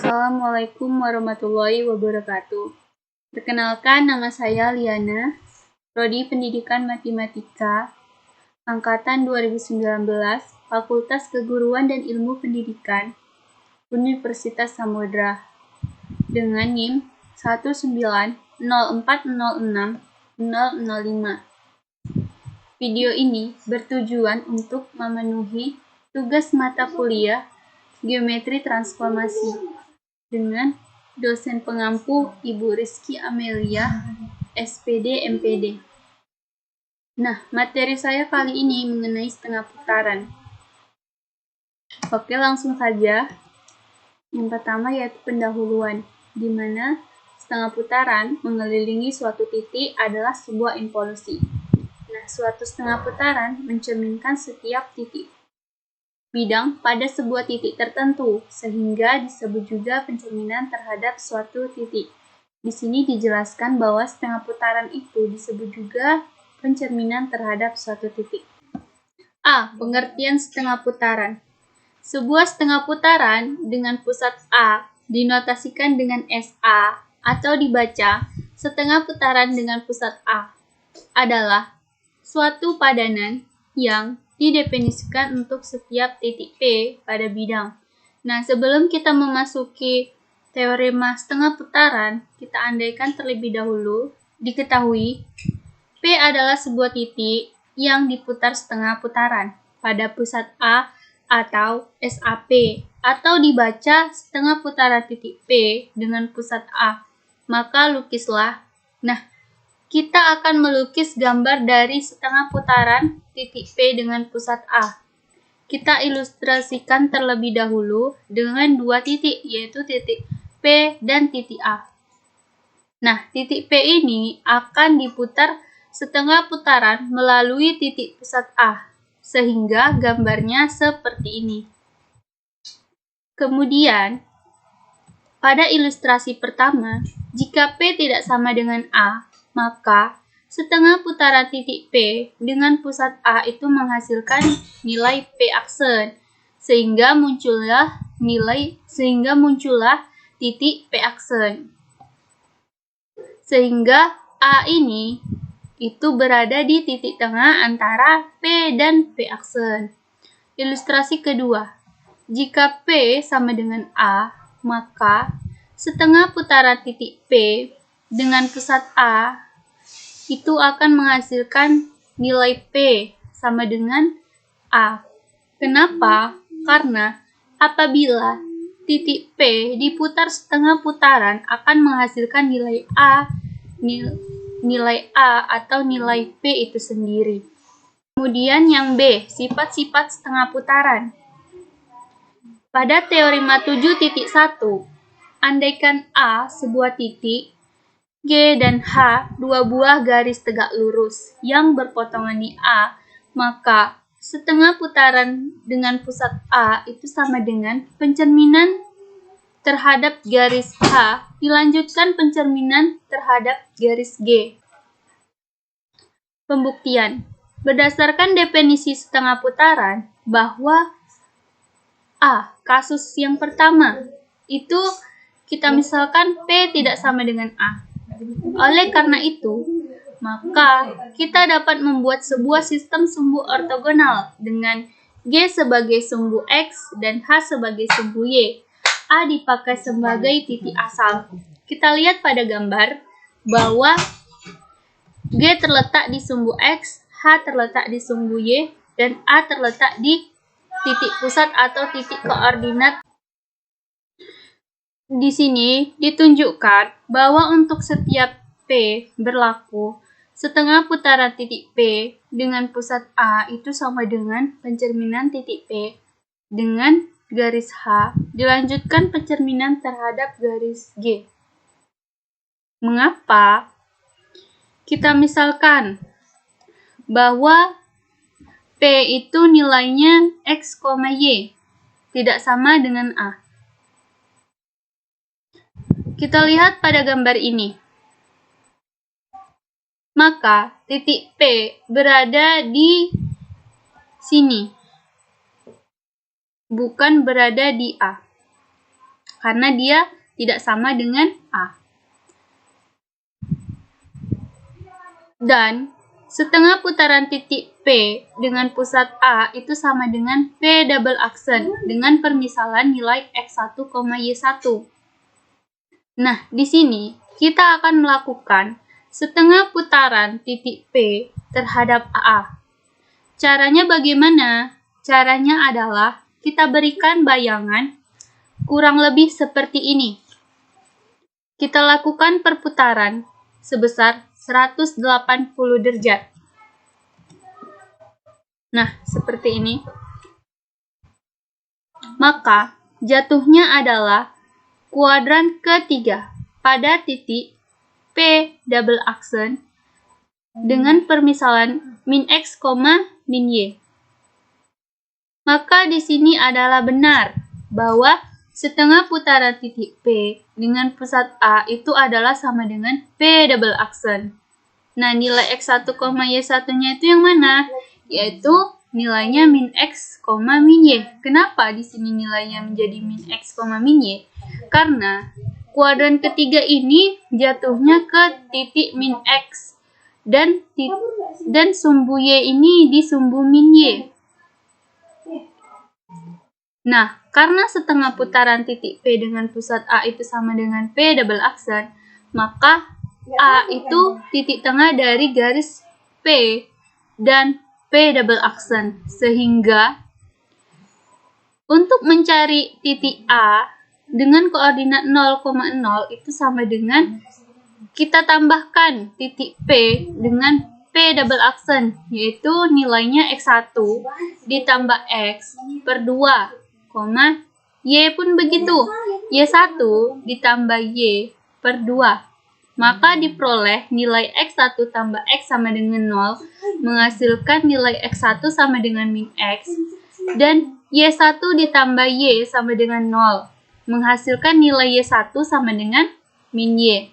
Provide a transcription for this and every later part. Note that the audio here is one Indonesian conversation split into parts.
Assalamualaikum warahmatullahi wabarakatuh. Perkenalkan, nama saya Liana, Prodi Pendidikan Matematika, Angkatan 2019, Fakultas Keguruan dan Ilmu Pendidikan, Universitas Samudra, dengan NIM 190406005. Video ini bertujuan untuk memenuhi tugas mata kuliah Geometri Transformasi dengan dosen pengampu Ibu Rizky Amelia, SPD MPD. Nah, materi saya kali ini mengenai setengah putaran. Oke, langsung saja. Yang pertama yaitu pendahuluan, di mana setengah putaran mengelilingi suatu titik adalah sebuah involusi. Nah, suatu setengah putaran mencerminkan setiap titik bidang pada sebuah titik tertentu, sehingga disebut juga pencerminan terhadap suatu titik. Di sini dijelaskan bahwa setengah putaran itu disebut juga pencerminan terhadap suatu titik. A. Pengertian setengah putaran. Sebuah setengah putaran dengan pusat A dinotasikan dengan SA atau dibaca setengah putaran dengan pusat A adalah suatu padanan yang didefinisikan untuk setiap titik P pada bidang. Nah, sebelum kita memasuki teorema setengah putaran, kita andaikan terlebih dahulu diketahui P adalah sebuah titik yang diputar setengah putaran pada pusat A atau SAP, atau dibaca setengah putaran titik P dengan pusat A. Maka lukislah. Nah, kita akan melukis gambar dari setengah putaran titik P dengan pusat A. Kita ilustrasikan terlebih dahulu dengan dua titik, yaitu titik P dan titik A. Nah, titik P ini akan diputar setengah putaran melalui titik pusat A, sehingga gambarnya seperti ini. Kemudian, pada ilustrasi pertama, jika P tidak sama dengan A, maka setengah putaran titik P dengan pusat A itu menghasilkan nilai P aksen, sehingga muncullah titik P aksen. Sehingga A ini itu berada di titik tengah antara P dan P aksen. Ilustrasi kedua, jika P sama dengan A, maka setengah putaran titik P dengan pusat A itu akan menghasilkan nilai P sama dengan A. Kenapa? Karena apabila titik P diputar setengah putaran akan menghasilkan nilai A atau nilai P itu sendiri. Kemudian yang B, sifat-sifat setengah putaran. Pada teorema 7.1, andaikan A sebuah titik, G dan H dua buah garis tegak lurus yang berpotongan di A, maka setengah putaran dengan pusat A itu sama dengan pencerminan terhadap garis H dilanjutkan pencerminan terhadap garis G. Pembuktian. Berdasarkan definisi setengah putaran, bahwa A, kasus yang pertama, itu kita misalkan P tidak sama dengan A. Oleh karena itu, maka kita dapat membuat sebuah sistem sumbu ortogonal dengan G sebagai sumbu X dan H sebagai sumbu Y. A dipakai sebagai titik asal. Kita lihat pada gambar bahwa G terletak di sumbu X, H terletak di sumbu Y, dan A terletak di titik pusat atau titik koordinat. Di sini ditunjukkan bahwa untuk setiap P berlaku setengah putaran titik P dengan pusat A itu sama dengan pencerminan titik P dengan garis H dilanjutkan pencerminan terhadap garis G. Mengapa? Kita misalkan bahwa P itu nilainya X, Y tidak sama dengan A. Kita lihat pada gambar ini. Maka titik P berada di sini, bukan berada di A. karena dia tidak sama dengan A. Dan setengah putaran titik P dengan pusat A itu sama dengan P double aksen dengan permisalan nilai X1, Y1. Nah, di sini kita akan melakukan setengah putaran titik P terhadap A. Caranya bagaimana? Caranya adalah kita berikan bayangan kurang lebih seperti ini. Kita lakukan perputaran sebesar 180 derajat. Nah, seperti ini. Maka, jatuhnya adalah kuadran ketiga pada titik P double aksen dengan permisalan min X, min Y. Maka di sini adalah benar bahwa setengah putaran titik P dengan pusat A itu adalah sama dengan P double aksen. Nah, nilai X1, Y1-nya itu yang mana? Yaitu nilainya min X, min Y. Kenapa di sini nilainya menjadi min X, min Y? Karena kuadran ketiga ini jatuhnya ke titik min X dan sumbu Y ini di sumbu min Y. Nah, karena setengah putaran titik P dengan pusat A itu sama dengan P double aksen, maka A itu titik tengah dari garis P dan P double aksen. Sehingga untuk mencari titik A dengan koordinat 0,0 itu sama dengan kita tambahkan titik P dengan P double aksen, yaitu nilainya X1 ditambah X per 2, Y pun begitu, Y1 ditambah Y per 2. Maka diperoleh nilai X1 tambah X sama dengan 0, menghasilkan nilai X1 sama dengan min X, dan Y1 ditambah Y sama dengan 0, menghasilkan nilai Y1 sama dengan min Y.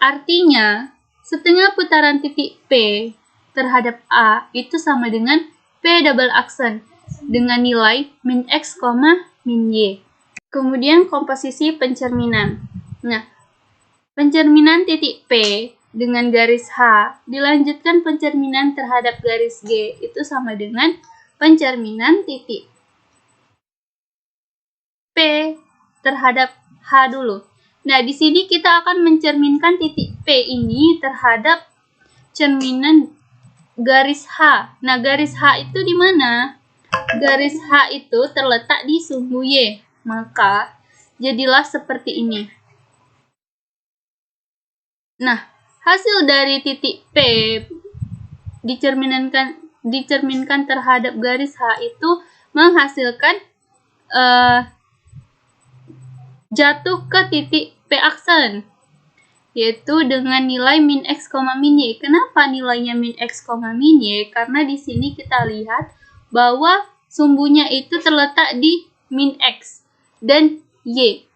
Artinya, setengah putaran titik P terhadap A itu sama dengan P double aksen dengan nilai min X, min Y. Kemudian komposisi pencerminan. Nah, pencerminan titik P dengan garis H dilanjutkan pencerminan terhadap garis G itu sama dengan pencerminan titik P terhadap H dulu. Nah, di sini kita akan mencerminkan titik P ini terhadap cerminan garis H. Nah, garis H itu di mana? Garis H itu terletak di sumbu Y. Maka, jadilah seperti ini. Nah, hasil dari titik P dicerminkan terhadap garis H itu menghasilkan jatuh ke titik P aksen, yaitu dengan nilai min X, min Y. Kenapa nilainya min X, min Y? Karena di sini kita lihat bahwa sumbunya itu terletak di min X dan Y.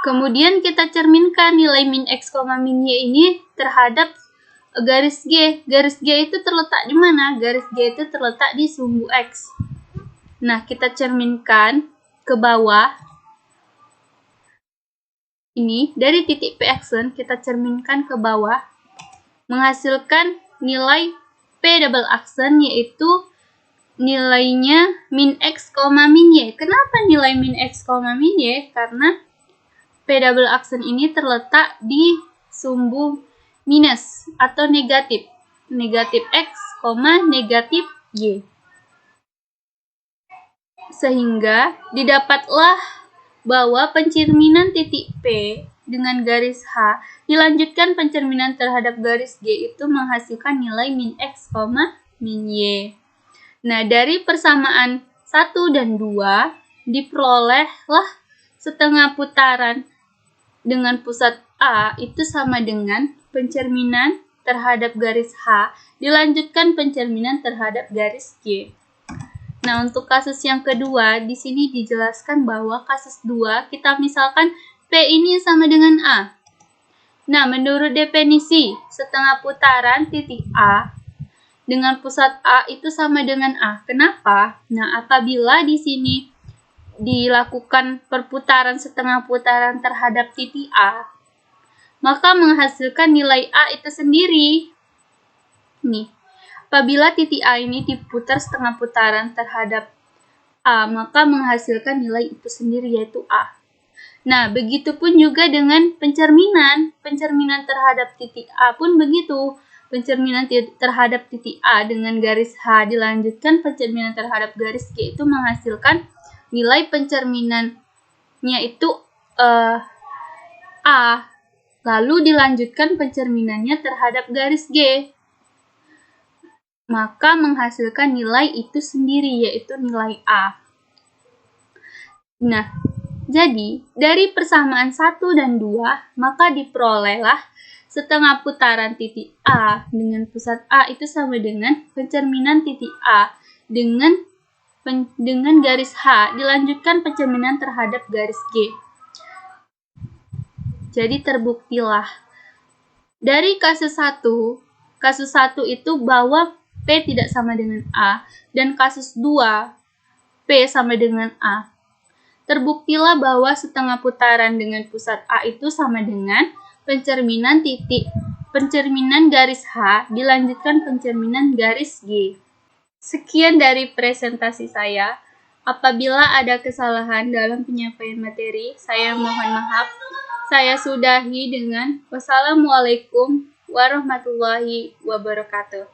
Kemudian kita cerminkan nilai min X, min Y ini terhadap garis G. Garis G itu terletak di mana? Garis G itu terletak di sumbu X. Nah, kita cerminkan ke bawah. Ini, dari titik P aksen, kita cerminkan ke bawah. Menghasilkan nilai P double aksen, yaitu nilainya min X, min Y. Kenapa nilai min X, min Y? Karena P double aksen ini terletak di sumbu minus atau negatif. Negatif X, negatif Y. Sehingga didapatlah bahwa pencerminan titik P dengan garis H dilanjutkan pencerminan terhadap garis G itu menghasilkan nilai min X, min Y. Nah, dari persamaan 1 dan 2 diperolehlah setengah putaran dengan pusat A itu sama dengan pencerminan terhadap garis H dilanjutkan pencerminan terhadap garis G. Nah, untuk kasus yang kedua, di sini dijelaskan bahwa kasus 2 kita misalkan P ini sama dengan A. Nah, menurut definisi, setengah putaran titik A dengan pusat A itu sama dengan A. Kenapa? Nah, apabila di sini dilakukan perputaran setengah putaran terhadap titik A, maka menghasilkan nilai A itu sendiri. Nih, apabila titik A ini diputar setengah putaran terhadap A, maka menghasilkan nilai itu sendiri, yaitu A. Nah, begitupun juga dengan pencerminan. Pencerminan terhadap titik A pun begitu. Pencerminan terhadap titik A dengan garis H dilanjutkan pencerminan terhadap garis G itu menghasilkan nilai pencerminannya itu A. Lalu dilanjutkan pencerminannya terhadap garis G. Maka menghasilkan nilai itu sendiri, yaitu nilai A. Nah, jadi dari persamaan 1 dan 2, maka diperolehlah setengah putaran titik A dengan pusat A itu sama dengan pencerminan titik A dengan garis H dilanjutkan pencerminan terhadap garis G. Jadi terbuktilah dari kasus 1 itu bahwa P tidak sama dengan A, dan kasus 2 P sama dengan A. Terbuktilah bahwa setengah putaran dengan pusat A itu sama dengan pencerminan garis H dilanjutkan pencerminan garis G. Sekian dari presentasi saya. Apabila ada kesalahan dalam penyampaian materi, saya mohon maaf. Saya sudahi dengan wassalamualaikum warahmatullahi wabarakatuh.